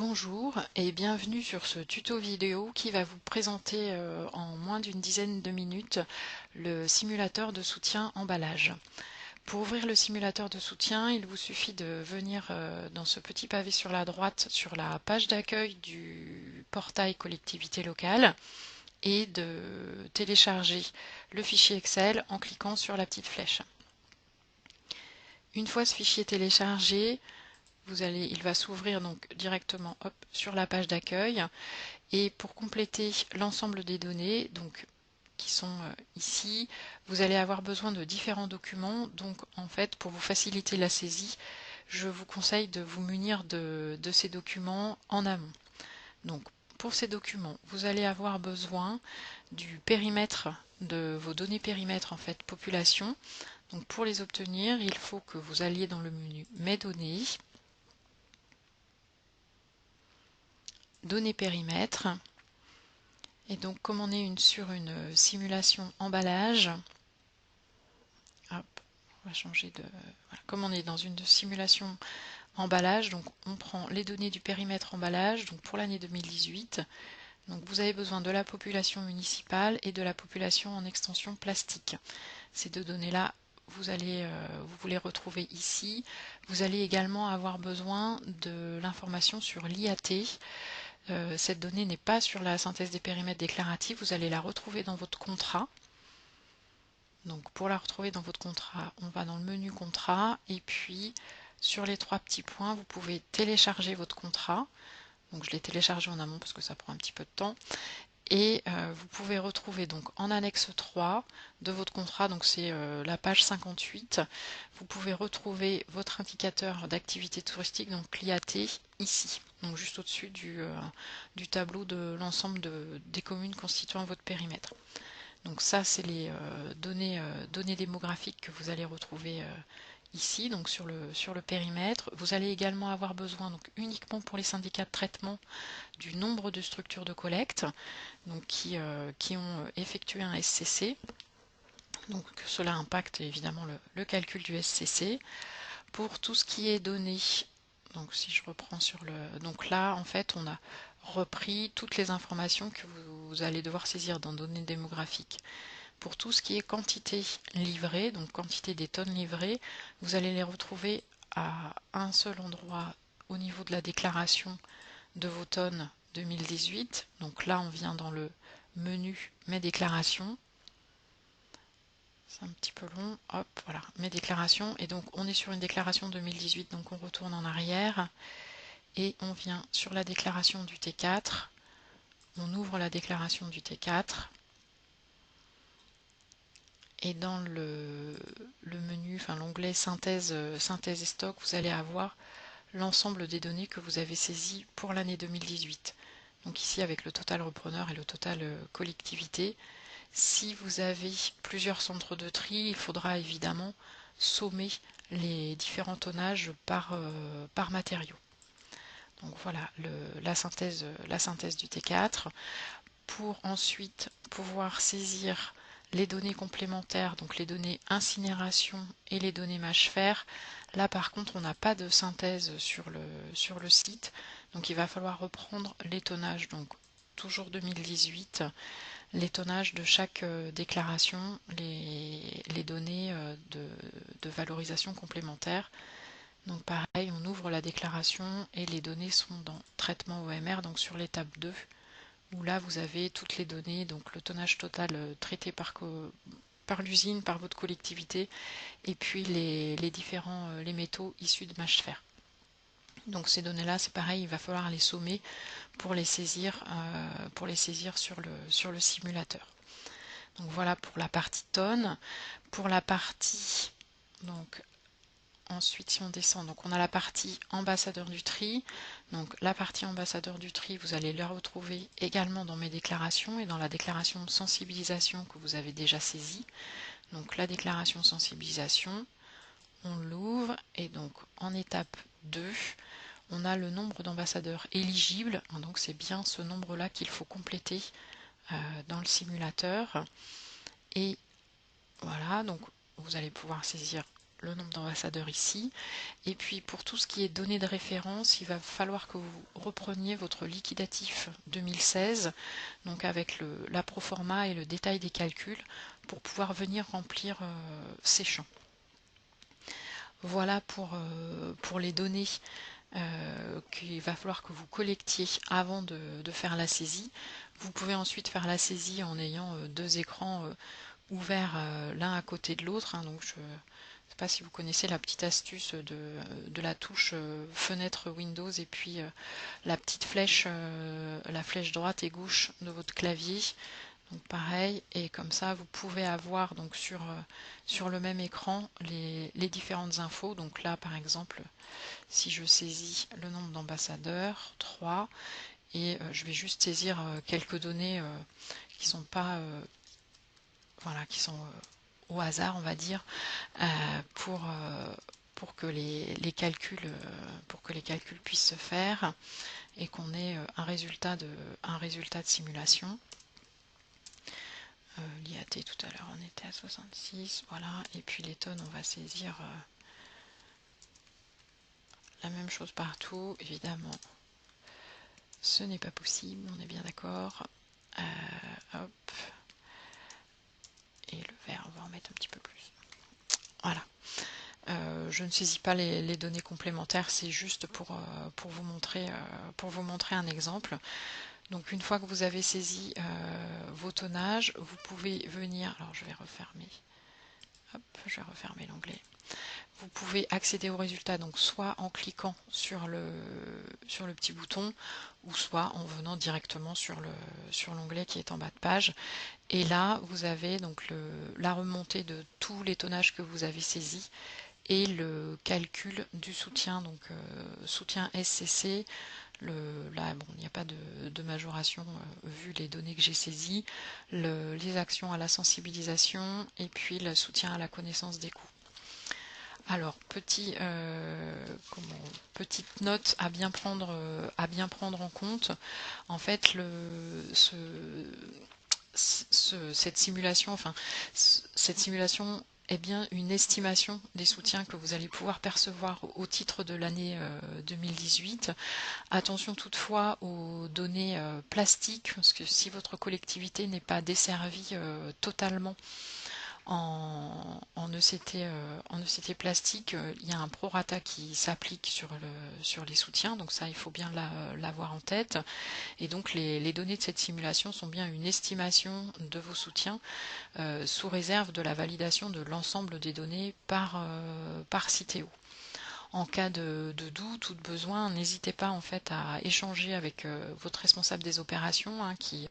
Bonjour et bienvenue sur ce tuto vidéo qui va vous présenter en moins d'une dizaine de minutes le simulateur de soutien emballage. Pour ouvrir le simulateur de soutien, il vous suffit de venir dans ce petit pavé sur la droite sur la page d'accueil du portail collectivité locale et de télécharger le fichier Excel en cliquant sur la petite flèche. Une fois ce fichier téléchargé, il va s'ouvrir donc directement sur la page d'accueil, et pour compléter l'ensemble des données qui sont ici, vous allez avoir besoin de différents documents. Donc en fait, pour vous faciliter la saisie, je vous conseille de vous munir de ces documents en amont. Donc pour ces documents, vous allez avoir besoin du périmètre de vos données périmètres, en fait population. Donc pour les obtenir, il faut que vous alliez dans le menu Mes données, données périmètres, et donc comme on est sur une simulation emballage, hop, on va changer de... Voilà, comme on est dans une simulation emballage, donc on prend les données du périmètre emballage, donc pour l'année 2018, donc vous avez besoin de la population municipale et de la population en extension plastique. Ces deux données-là, vous les retrouver ici. Vous allez également avoir besoin de l'information sur l'IAT. Cette donnée n'est pas sur la synthèse des périmètres déclaratifs, vous allez la retrouver dans votre contrat. Donc pour la retrouver dans votre contrat, on va dans le menu contrat, et puis sur les trois petits points, vous pouvez télécharger votre contrat. Donc je l'ai téléchargé en amont parce que ça prend un petit peu de temps. Et vous pouvez retrouver donc en annexe 3 de votre contrat, donc c'est la page 58, vous pouvez retrouver votre indicateur d'activité touristique, donc l'IAT, ici, donc juste au-dessus du tableau de l'ensemble des communes constituant votre périmètre. Donc ça, c'est les données démographiques que vous allez retrouver ici, donc sur le périmètre. Vous allez également avoir besoin, donc uniquement pour les syndicats de traitement, du nombre de structures de collecte donc qui ont effectué un SCC. Donc cela impacte évidemment le calcul du SCC. Pour tout ce qui est donné, donc si je reprends donc là en fait on a repris toutes les informations que vous allez devoir saisir dans données démographiques. Pour tout ce qui est quantité livrée, donc quantité des tonnes livrées, vous allez les retrouver à un seul endroit au niveau de la déclaration de vos tonnes 2018. Donc là on vient dans le menu Mes déclarations. C'est un petit peu long. Hop, voilà, Mes déclarations. Et donc on est sur une déclaration 2018, donc on retourne en arrière et on vient sur la déclaration du T4. On ouvre la déclaration du T4. Et dans le menu, enfin l'onglet synthèse et stock, vous allez avoir l'ensemble des données que vous avez saisies pour l'année 2018. Donc ici avec le total repreneur et le total collectivité. Si vous avez plusieurs centres de tri, il faudra évidemment sommer les différents tonnages par matériau. Donc voilà la synthèse du T4. Pour ensuite pouvoir saisir les données complémentaires, donc les données incinération et les données mâche-fer. Là par contre on n'a pas de synthèse sur le site, donc il va falloir reprendre les tonnages, donc toujours 2018, les tonnages de chaque déclaration, les données de valorisation complémentaire. Donc pareil, on ouvre la déclaration et les données sont dans traitement OMR, donc sur l'étape 2, où là vous avez toutes les données, donc le tonnage total traité par l'usine, par votre collectivité, et puis les différents les métaux issus de mâche-fer. Donc ces données-là, c'est pareil, il va falloir les sommer pour les saisir sur le simulateur. Donc voilà pour la partie tonne. Pour la partie, donc ensuite si on descend, donc on a la partie ambassadeur du tri. Donc la partie ambassadeur du tri, vous allez la retrouver également dans mes déclarations et dans la déclaration de sensibilisation que vous avez déjà saisie. Donc la déclaration de sensibilisation, on l'ouvre et donc en étape 2, on a le nombre d'ambassadeurs éligibles. Donc c'est bien ce nombre-là qu'il faut compléter dans le simulateur. Et voilà, donc vous allez pouvoir saisir le nombre d'ambassadeurs ici. Et puis pour tout ce qui est données de référence, il va falloir que vous repreniez votre liquidatif 2016, donc avec la proforma et le détail des calculs, pour pouvoir venir remplir ces champs. Voilà pour les données qu'il va falloir que vous collectiez avant de faire la saisie. Vous pouvez ensuite faire la saisie en ayant deux écrans ouverts l'un à côté de l'autre. Donc je ne sais pas si vous connaissez la petite astuce de la touche fenêtre Windows et puis la petite flèche, la flèche droite et gauche de votre clavier. Donc pareil, et comme ça vous pouvez avoir donc sur le même écran les différentes infos. Donc là par exemple, si je saisis le nombre d'ambassadeurs, 3, et je vais juste saisir quelques données qui sont pas voilà, qui sont au hasard, on va dire, pour que les calculs puissent se faire et qu'on ait un résultat de simulation. L'IAT tout à l'heure on était à 66, voilà, et puis les tonnes on va saisir la même chose partout, évidemment ce n'est pas possible, on est bien d'accord. Hop, et le vert on va en mettre un petit peu plus, voilà. Je ne saisis pas les données complémentaires, c'est juste pour vous montrer un exemple. Donc une fois que vous avez saisi vos tonnages, vous pouvez venir, alors je vais refermer, hop, je vais refermer l'onglet. Vous pouvez accéder aux résultats donc soit en cliquant sur le petit bouton, ou soit en venant directement sur l'onglet qui est en bas de page. Et là, vous avez donc la remontée de tous les tonnages que vous avez saisis et le calcul du soutien, donc soutien SCC. Là, bon, il n'y a pas de majoration vu les données que j'ai saisies, les actions à la sensibilisation et puis le soutien à la connaissance des coûts. Alors, petite note à bien prendre en compte. En fait, cette simulation est bien une estimation des soutiens que vous allez pouvoir percevoir au titre de l'année 2018. Attention toutefois aux données plastiques, parce que si votre collectivité n'est pas desservie totalement en ECT plastique, il y a un prorata qui s'applique sur les soutiens, donc ça il faut bien l'avoir en tête. Et donc les données de cette simulation sont bien une estimation de vos soutiens sous réserve de la validation de l'ensemble des données par Citeo. En cas de doute ou de besoin, n'hésitez pas en fait à échanger avec votre responsable des opérations qui